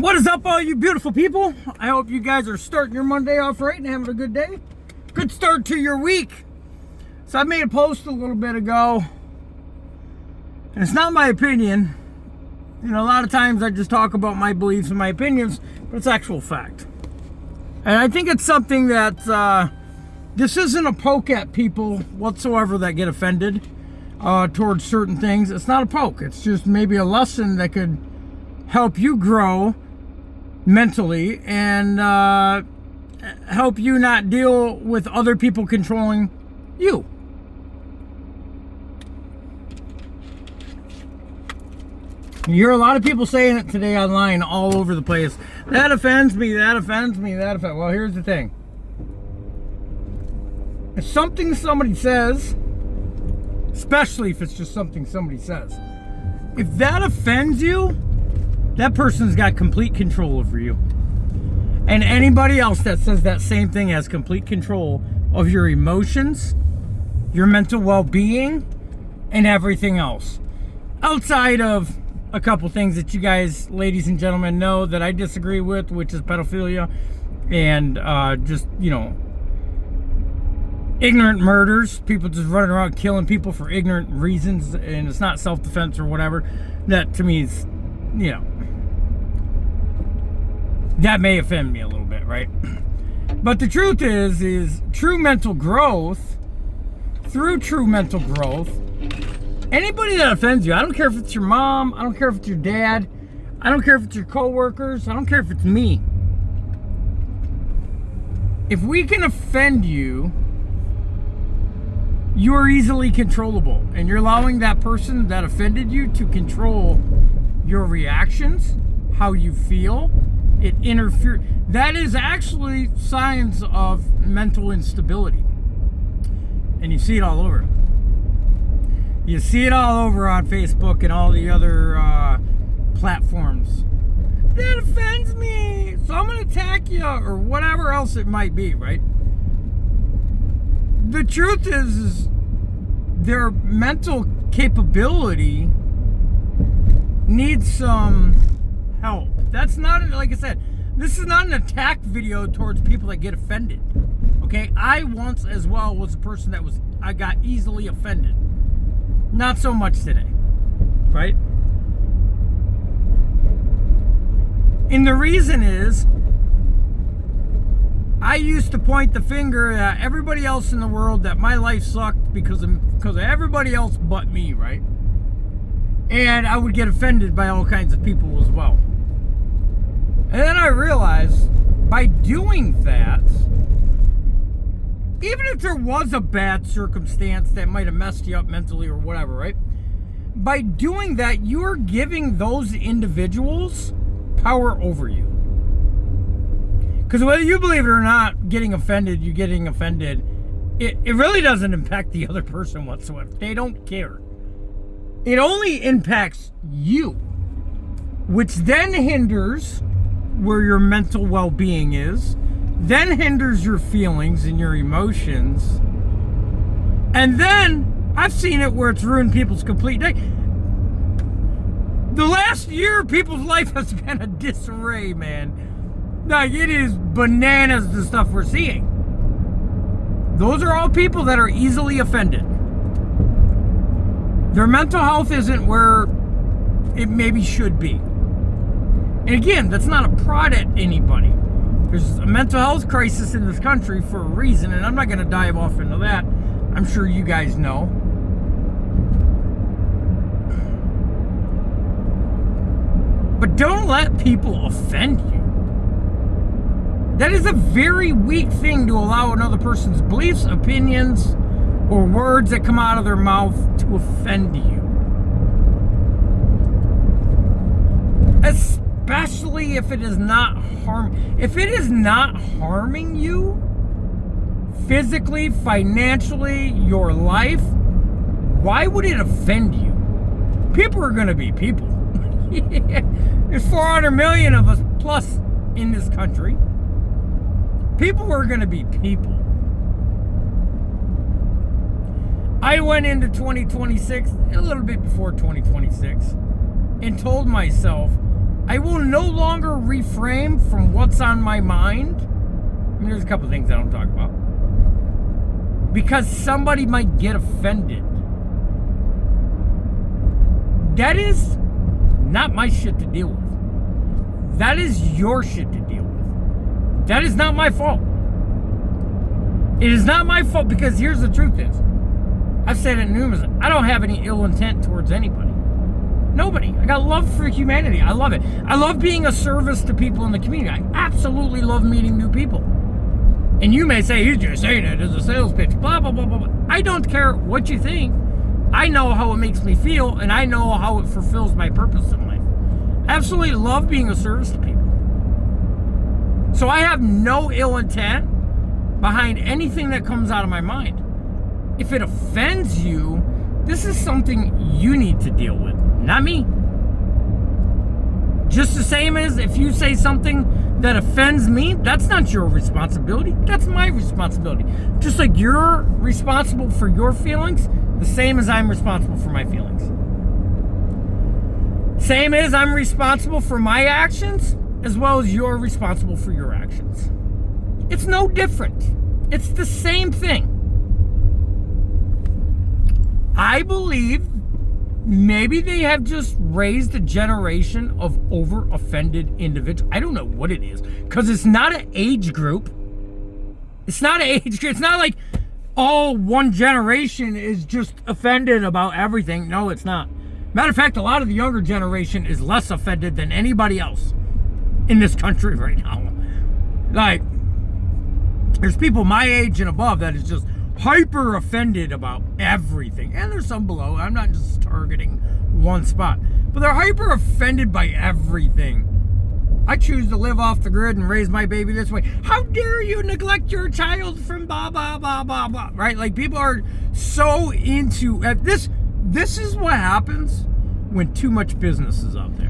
What is up, all you beautiful people? I hope you guys are starting your Monday off right and having a good day. Good start to your week. So I made a post a little bit ago, and it's not my opinion. You know, a lot of times I just talk about my beliefs and my opinions, but it's actual fact. And I think it's something that this isn't a poke at people whatsoever that get offended towards certain things. It's not a poke. It's just maybe a lesson that could help you grow mentally and help you not deal with other people controlling you. You hear a lot of people saying it today online all over the place. That offends me, that offends me, that offends. Well, here's the thing. If something somebody says, especially if it's just something somebody says, if that offends you, that person's got complete control over you. And anybody else that says that same thing has complete control of your emotions, your mental well-being, and everything else. Outside of a couple things that you guys, ladies and gentlemen, know that I disagree with, which is pedophilia and just, you know, ignorant murders. People just running around killing people for ignorant reasons, and it's not self-defense or whatever. That, to me, is, you know, that may offend me a little bit, right? But the truth is true mental growth, through true mental growth, anybody that offends you, I don't care if it's your mom, I don't care if it's your dad, I don't care if it's your coworkers, I don't care if it's me. If we can offend you, you are easily controllable, and you're allowing that person that offended you to control your reactions, how you feel. It interferes. That is actually signs of mental instability. And you see it all over. You see it all over on Facebook and all the other platforms. That offends me, so I'm going to attack you, or whatever else it might be, right? The truth is their mental capability needs some help. That's not, like I said, this is not an attack video towards people that get offended. Okay, I once as well was a person that I got easily offended. Not so much today, right? And the reason is, I used to point the finger at everybody else in the world that my life sucked because of everybody else but me, right? And I would get offended by all kinds of people as well. And then I realized, by doing that, even if there was a bad circumstance that might have messed you up mentally or whatever, right? By doing that, you're giving those individuals power over you. Because whether you believe it or not, getting offended, it really doesn't impact the other person whatsoever. They don't care. It only impacts you, which then hinders where your mental well-being is, then hinders your feelings and your emotions, and then I've seen it where it's ruined people's complete day. The last year, people's life has been a disarray, man. Like, it is bananas, the stuff we're seeing. Those are all people that are easily offended. Their mental health isn't where it maybe should be. And again, that's not a prod at anybody. There's a mental health crisis in this country for a reason, and I'm not going to dive off into that. I'm sure you guys know. But don't let people offend you. That is a very weak thing to allow another person's beliefs, opinions, or words that come out of their mouth to offend you. Especially if it is not harming you physically, financially, your life, why would it offend you? People are going to be people. There's 400 million of us plus in this country. People are going to be people. I went into 2026, a little bit before 2026, and told myself, I will no longer reframe from what's on my mind. I mean, there's a couple things I don't talk about. Because somebody might get offended. That is not my shit to deal with. That is your shit to deal with. That is not my fault. It is not my fault, because here's the truth is, I've said it numerous times, I don't have any ill intent towards anybody. Nobody. I got love for humanity. I love it. I love being a service to people in the community. I absolutely love meeting new people. And you may say, he's just saying it as a sales pitch, blah, blah, blah, blah, blah. I don't care what you think. I know how it makes me feel, and I know how it fulfills my purpose in life. I absolutely love being a service to people. So I have no ill intent behind anything that comes out of my mind. If it offends you, this is something you need to deal with, not me. Just the same as if you say something that offends me, that's not your responsibility. That's my responsibility. Just like you're responsible for your feelings, the same as I'm responsible for my feelings. Same as I'm responsible for my actions, as well as you're responsible for your actions. It's no different. It's the same thing. I believe maybe they have just raised a generation of over-offended individuals. I don't know what it is, because it's not an age group. It's not an age group. It's not like all one generation is just offended about everything. No, it's not. Matter of fact, a lot of the younger generation is less offended than anybody else in this country right now. Like, there's people my age and above that is just hyper offended about everything. And there's some below. I'm not just targeting one spot. But they're hyper offended by everything. I choose to live off the grid and raise my baby this way. How dare you neglect your child from blah, blah, blah, blah, blah. Right? Like, people are so into this. This is what happens when too much business is out there.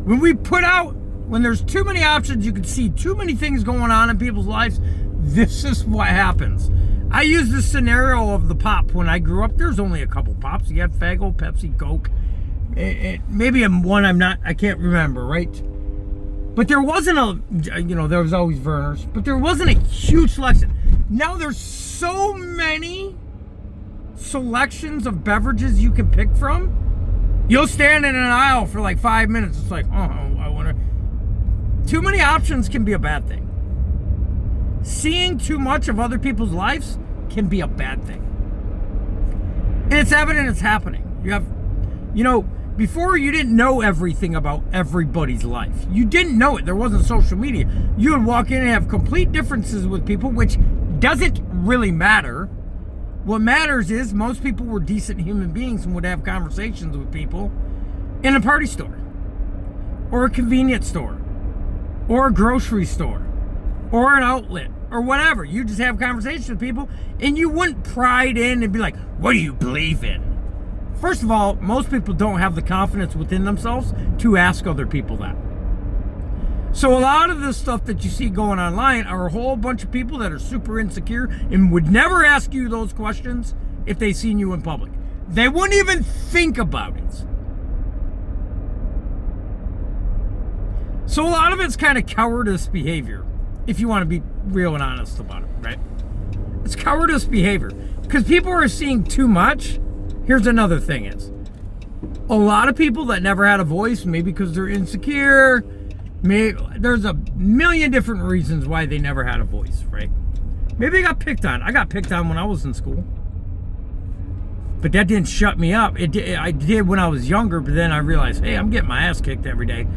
When there's too many options, you can see too many things going on in people's lives. This is what happens. I use the scenario of the pop. When I grew up, there's only a couple pops. You had Faggo, Pepsi, Coke. Maybe I can't remember, right? But there wasn't there was always Verner's, but there wasn't a huge selection. Now there's so many selections of beverages you can pick from. You'll stand in an aisle for like 5 minutes. It's like, I wonder. Too many options can be a bad thing. Seeing too much of other people's lives can be a bad thing. And it's evident it's happening. Before you didn't know everything about everybody's life. You didn't know it. There wasn't social media. You would walk in and have complete differences with people, which doesn't really matter. What matters is most people were decent human beings and would have conversations with people in a party store or a convenience store or a grocery store or an outlet or whatever. You just have conversations with people, and you wouldn't pride in and be like, what do you believe in? First of all, most people don't have the confidence within themselves to ask other people that. So a lot of the stuff that you see going online are a whole bunch of people that are super insecure and would never ask you those questions if they seen you in public. They wouldn't even think about it. So a lot of it's kind of cowardice behavior, if you want to be real and honest about it, right? It's cowardice behavior. Because people are seeing too much. Here's another thing is, a lot of people that never had a voice, maybe because they're insecure, there's a million different reasons why they never had a voice, right? Maybe they got picked on. I got picked on when I was in school. But that didn't shut me up. I did when I was younger, but then I realized, hey, I'm getting my ass kicked every day.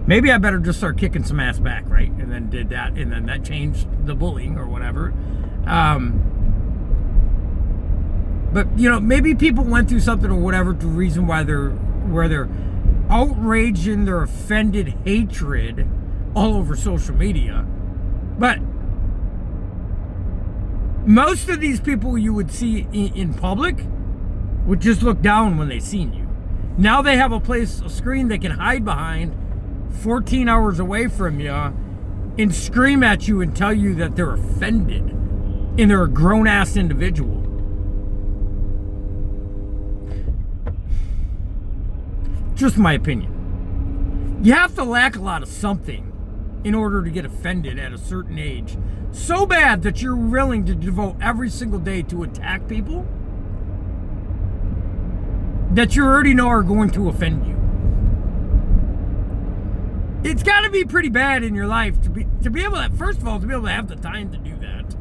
Maybe I better just start kicking some ass back, right? And then did that, and then that changed the bullying or whatever. But, maybe people went through something or whatever, the reason why they're outraged and their offended hatred all over social media. But most of these people you would see in public would just look down when they seen you. Now they have a screen they can hide behind 14 hours away from you and scream at you and tell you that they're offended and they're a grown-ass individual. Just my opinion. You have to lack a lot of something in order to get offended at a certain age. So bad that you're willing to devote every single day to attack people that you already know are going to offend you. It's got to be pretty bad in your life to be able to, first of all, to be able to have the time to do that.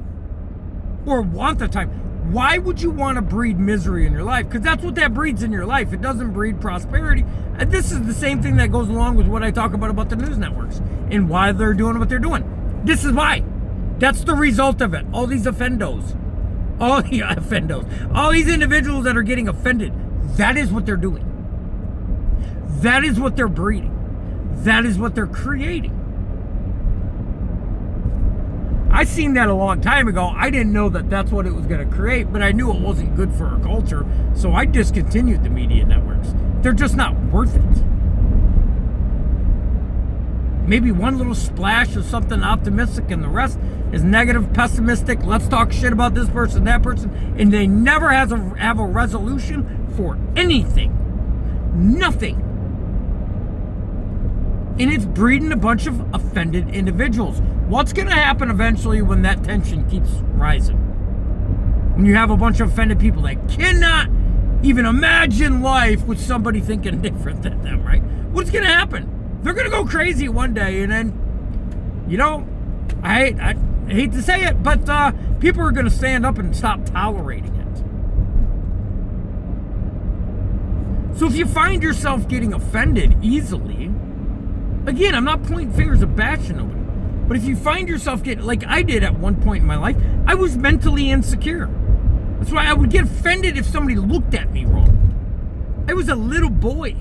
Or want the time. Why would you want to breed misery in your life? Because that's what that breeds in your life. It doesn't breed prosperity. And this is the same thing that goes along with what I talk about the news networks and why they're doing what they're doing. This is why. That's the result of it. All these offendos. All these individuals that are getting offended. That is what they're doing. That is what they're breeding. That is what they're creating. I seen that a long time ago. I didn't know that that's what it was going to create, but I knew it wasn't good for our culture, so I discontinued the media networks. They're just not worth it. Maybe one little splash of something optimistic and the rest is negative, pessimistic. Let's talk shit about this person, that person, and they never have a resolution for anything. Nothing. And it's breeding a bunch of offended individuals. What's going to happen eventually when that tension keeps rising? When you have a bunch of offended people that cannot even imagine life with somebody thinking different than them, right? What's going to happen? They're going to go crazy one day, and then, you know, I hate to say it, but people are going to stand up and stop tolerating it. So if you find yourself getting offended easily, again, I'm not pointing fingers of bashing nobody, but if you find yourself getting, like I did at one point in my life, I was mentally insecure. That's why I would get offended if somebody looked at me wrong. I was a little boy.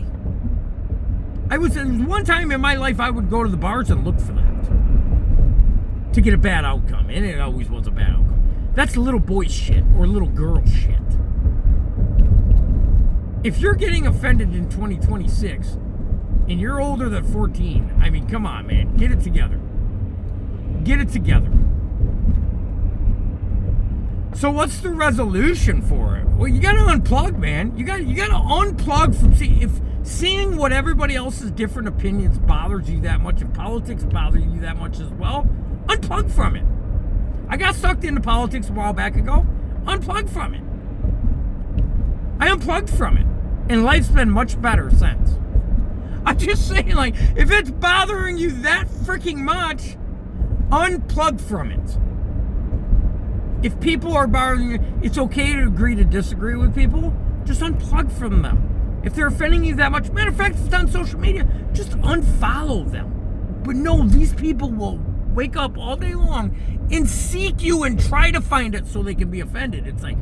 There was one time in my life I would go to the bars and look for that to get a bad outcome, and it always was a bad outcome. That's little boy shit or little girl shit. If you're getting offended in 2026 and you're older than 14, I mean, come on, man, get it together. Get it together. So what's the resolution for it? Well, you got to unplug, man. You got to unplug from seeing what everybody else's different opinions bothers you that much, and politics bothers you that much as well. Unplug from it. I got sucked into politics a while back ago. Unplug from it. I unplugged from it, and life's been much better since. I'm just saying, like, if it's bothering you that freaking much, unplug from it. If people are bothering you, it's okay to agree to disagree with people. Just unplug from them. If they're offending you that much, matter of fact, if it's on social media, just unfollow them. But no, these people will wake up all day long and seek you and try to find it so they can be offended. It's like,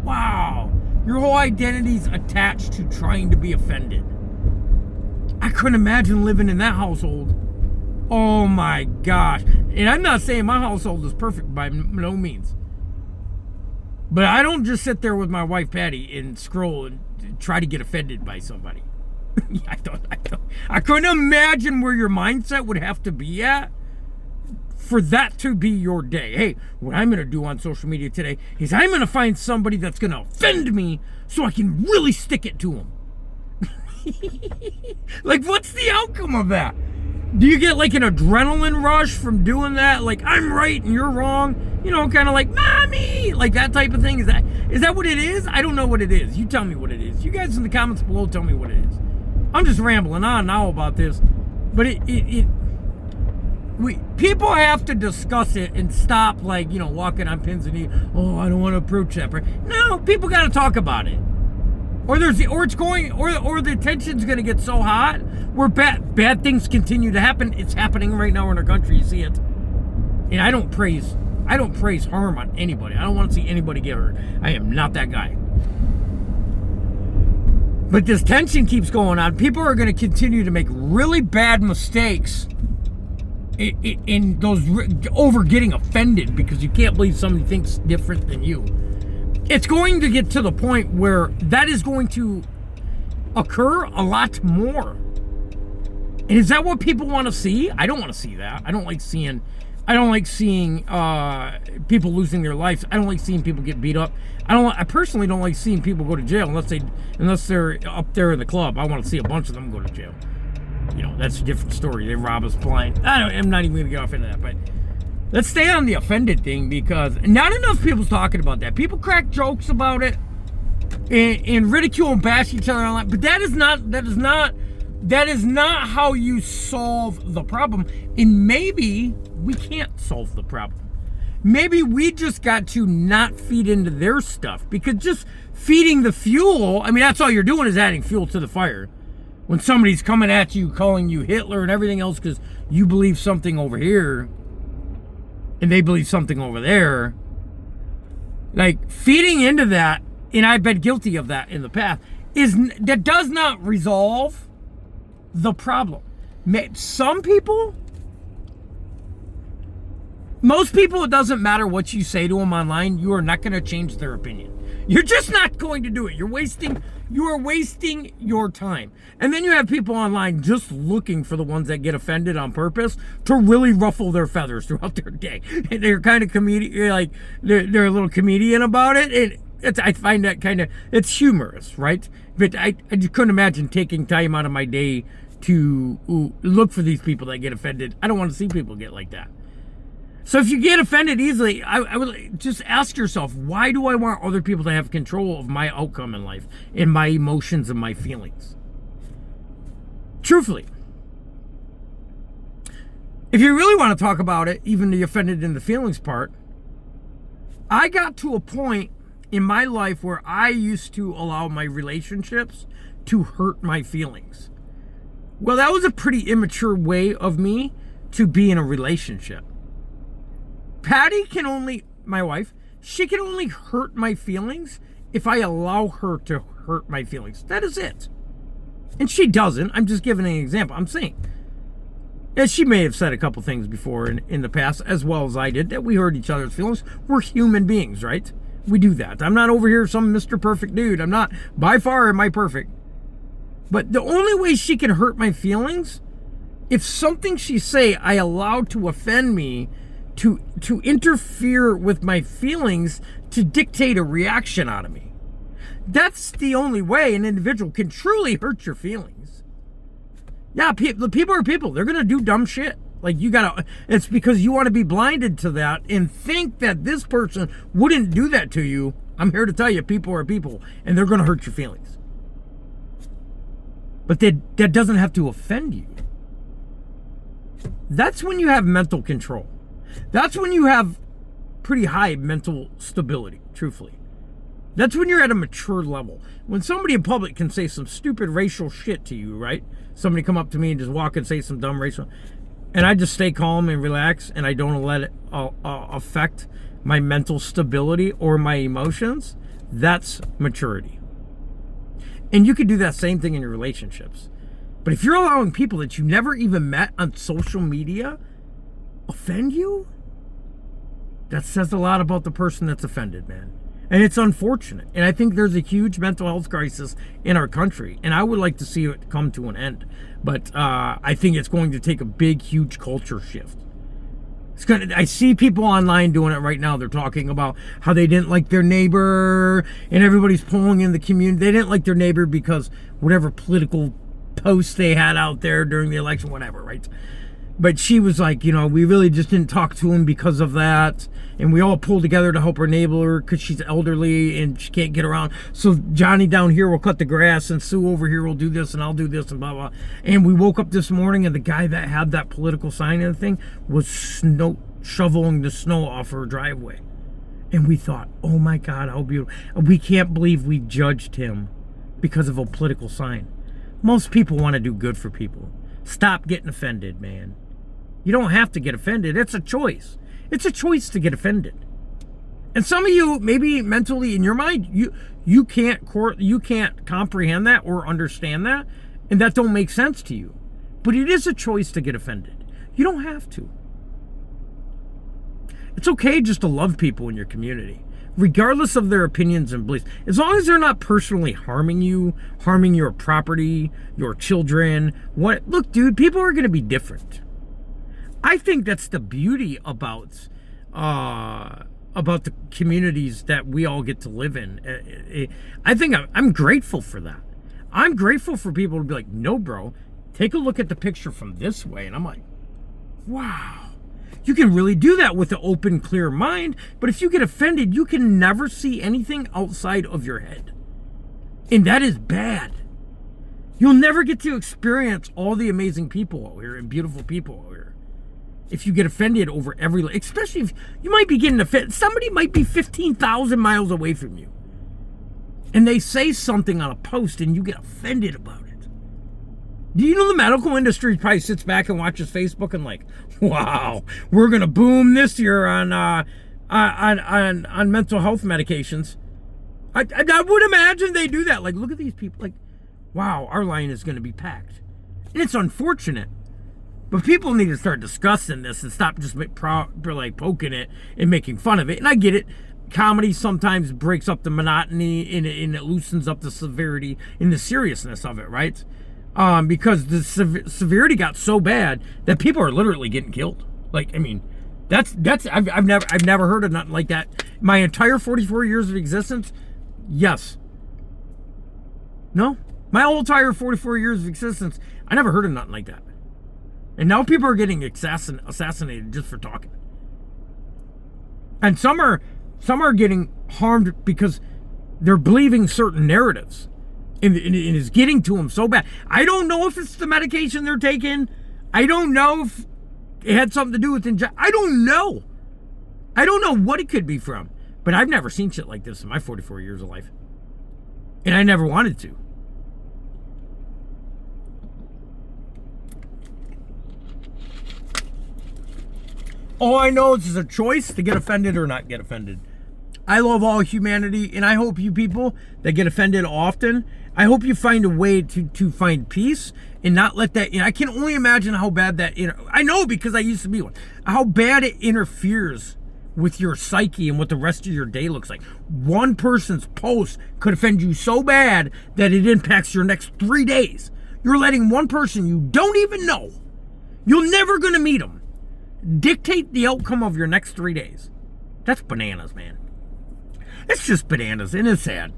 wow, your whole identity's attached to trying to be offended. I couldn't imagine living in that household. Oh my gosh. And I'm not saying my household is perfect by no means. But I don't just sit there with my wife Patty and scroll and try to get offended by somebody. I couldn't imagine where your mindset would have to be at for that to be your day. Hey, what I'm going to do on social media today is I'm going to find somebody that's going to offend me so I can really stick it to them. Like, what's the outcome of that? Do you get like an adrenaline rush from doing that? Like, I'm right and you're wrong. You know, kind of like, mommy, like that type of thing. Is that what it is? I don't know what it is. You tell me what it is. You guys in the comments below tell me what it is. I'm just rambling on now about this, but people have to discuss it and stop, like, you know, walking on pins and needles. Oh, I don't want to approach that. No, people got to talk about it. Or the tension's going to get so hot where bad things continue to happen. It's happening right now in our country. You see it. And I don't praise harm on anybody. I don't want to see anybody get hurt. I am not that guy. But this tension keeps going on. People are going to continue to make really bad mistakes in those over getting offended because you can't believe somebody thinks different than you. It's going to get to the point where that is going to occur a lot more. And is that what people want to see? I don't want to see that. I don't like seeing people losing their lives. I don't like seeing people get beat up. I personally don't like seeing people go to jail unless they're up there in the club. I want to see a bunch of them go to jail. that's a different story. They rob us blind. I'm not even going to get off into that, but let's stay on the offended thing, because not enough people's talking about that. People crack jokes about it and ridicule and bash each other online, but that is not how you solve the problem. And maybe we can't solve the problem. Maybe we just got to not feed into their stuff, because just feeding the fuel, that's all you're doing is adding fuel to the fire. When somebody's coming at you, calling you Hitler and everything else because you believe something over here and they believe something over there, like feeding into that, and I've been guilty of that in the past, that does not resolve the problem. Most people, it doesn't matter what you say to them online, you are not going to change their opinion. You're just not going to do it. You are wasting your time. And then you have people online just looking for the ones that get offended on purpose to really ruffle their feathers throughout their day. And they're kind of they're a little comedian about it. And I find that it's humorous, right? But I just couldn't imagine taking time out of my day to look for these people that get offended. I don't want to see people get like that. So if you get offended easily, I would just ask yourself, why do I want other people to have control of my outcome in life and my emotions and my feelings? Truthfully. If you really want to talk about it, even the offended in the feelings part, I got to a point in my life where I used to allow my relationships to hurt my feelings. Well, that was a pretty immature way of me to be in a relationship. Patty my wife, she can only hurt my feelings if I allow her to hurt my feelings. That is it. And she doesn't. I'm just giving an example. I'm saying. And she may have said a couple things before in the past, as well as I did, that we hurt each other's feelings. We're human beings, right? We do that. I'm not over here some Mr. Perfect dude. I'm not, by far am I perfect. But the only way she can hurt my feelings, if something she say I allowed to offend me, to interfere with my feelings, to dictate a reaction out of me. That's the only way an individual can truly hurt your feelings. Yeah, people are people. They're going to do dumb shit. Like, it's because you want to be blinded to that and think that this person wouldn't do that to you. I'm here to tell you, people are people, and they're going to hurt your feelings. But that doesn't have to offend you. That's when you have mental control. That's when you have pretty high mental stability, truthfully. That's when you're at a mature level. When somebody in public can say some stupid racial shit to you, right? Somebody come up to me and just walk and say some dumb racial, and I just stay calm and relax, and I don't let it affect my mental stability or my emotions. That's maturity. And you can do that same thing in your relationships. But if you're allowing people that you never even met on social media offend you, that says a lot about the person that's offended, man. And it's unfortunate. And I think there's a huge mental health crisis in our country, and I would like to see it come to an end. But I think it's going to take a big, huge culture shift. I see people online doing it right now. They're talking about how they didn't like their neighbor, and everybody's pulling in the community. They didn't like their neighbor because whatever political posts they had out there during the election, whatever, right? But she was like, we really just didn't talk to him because of that. And we all pulled together to help our neighbor because she's elderly and she can't get around. So Johnny down here will cut the grass and Sue over here will do this and I'll do this and blah, blah. And we woke up this morning and the guy that had that political sign and thing was shoveling the snow off her driveway. And we thought, oh my God, how beautiful. We can't believe we judged him because of a political sign. Most people want to do good for people. Stop getting offended, man. You don't have to get offended. It's a choice. It's a choice to get offended. And some of you, maybe mentally in your mind, you can't comprehend that or understand that, and that don't make sense to you. But it is a choice to get offended. You don't have to. It's okay just to love people in your community, regardless of their opinions and beliefs. As long as they're not personally harming you, harming your property, your children. Look, dude, people are going to be different. I think that's the beauty about the communities that we all get to live in. I think I'm grateful for that. I'm grateful for people to be like, no, bro, take a look at the picture from this way. And I'm like, wow. You can really do that with an open, clear mind. But if you get offended, you can never see anything outside of your head. And that is bad. You'll never get to experience all the amazing people out here and beautiful people out here. If you get offended over especially if you might be getting offended. Somebody might be 15,000 miles away from you. And they say something on a post and you get offended about it. Do you know the medical industry probably sits back and watches Facebook and like, wow, we're gonna boom this year on mental health medications. I would imagine they do that. Like, look at these people. Like, wow, our line is gonna be packed, and it's unfortunate. But people need to start discussing this and stop just poking it and making fun of it. And I get it. Comedy sometimes breaks up the monotony and it loosens up the severity and the seriousness of it, right? Because the severity got so bad that people are literally getting killed. Like, I mean, I've never heard of nothing like that. My entire 44 years of existence, yes. No? My whole entire 44 years of existence, I never heard of nothing like that. And now people are getting assassinated just for talking. And some are getting harmed because they're believing certain narratives. And it is getting to them so bad. I don't know if it's the medication they're taking. I don't know if it had something to do with I don't know. I don't know what it could be from. But I've never seen shit like this in my 44 years of life. And I never wanted to. All I know is it's a choice to get offended or not get offended. I love all humanity, and I hope you people that get offended often, I hope you find a way to find peace and not let that, I can only imagine how bad that, I know because I used to be one, how bad it interferes with your psyche and what the rest of your day looks like. One person's post could offend you so bad that it impacts your next 3 days. You're letting one person you don't even know, you're never going to meet them, dictate the outcome of your next 3 days. That's bananas, man. It's just bananas, and it's sad.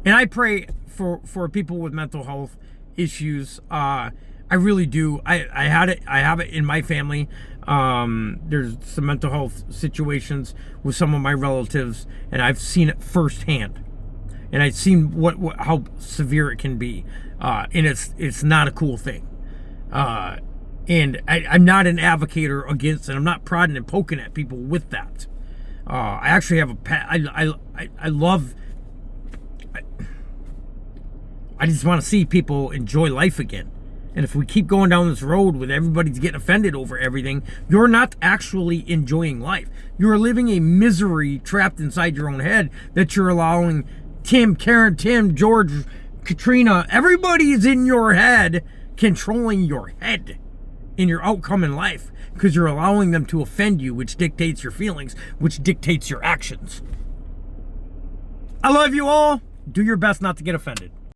And I pray for people with mental health issues. I really do. I have it in my family. There's some mental health situations with some of my relatives, and I've seen it firsthand. And I've seen how severe it can be. And it's not a cool thing. And I'm not an advocator against it. I'm not prodding and poking at people with that. I actually have I just want to see people enjoy life again. And if we keep going down this road with everybody's getting offended over everything, you're not actually enjoying life. You're living a misery trapped inside your own head that you're allowing Tim, George, Katrina, everybody is in your head, controlling your head in your outcome in life, because you're allowing them to offend you, which dictates your feelings, which dictates your actions. I love you all. Do your best not to get offended.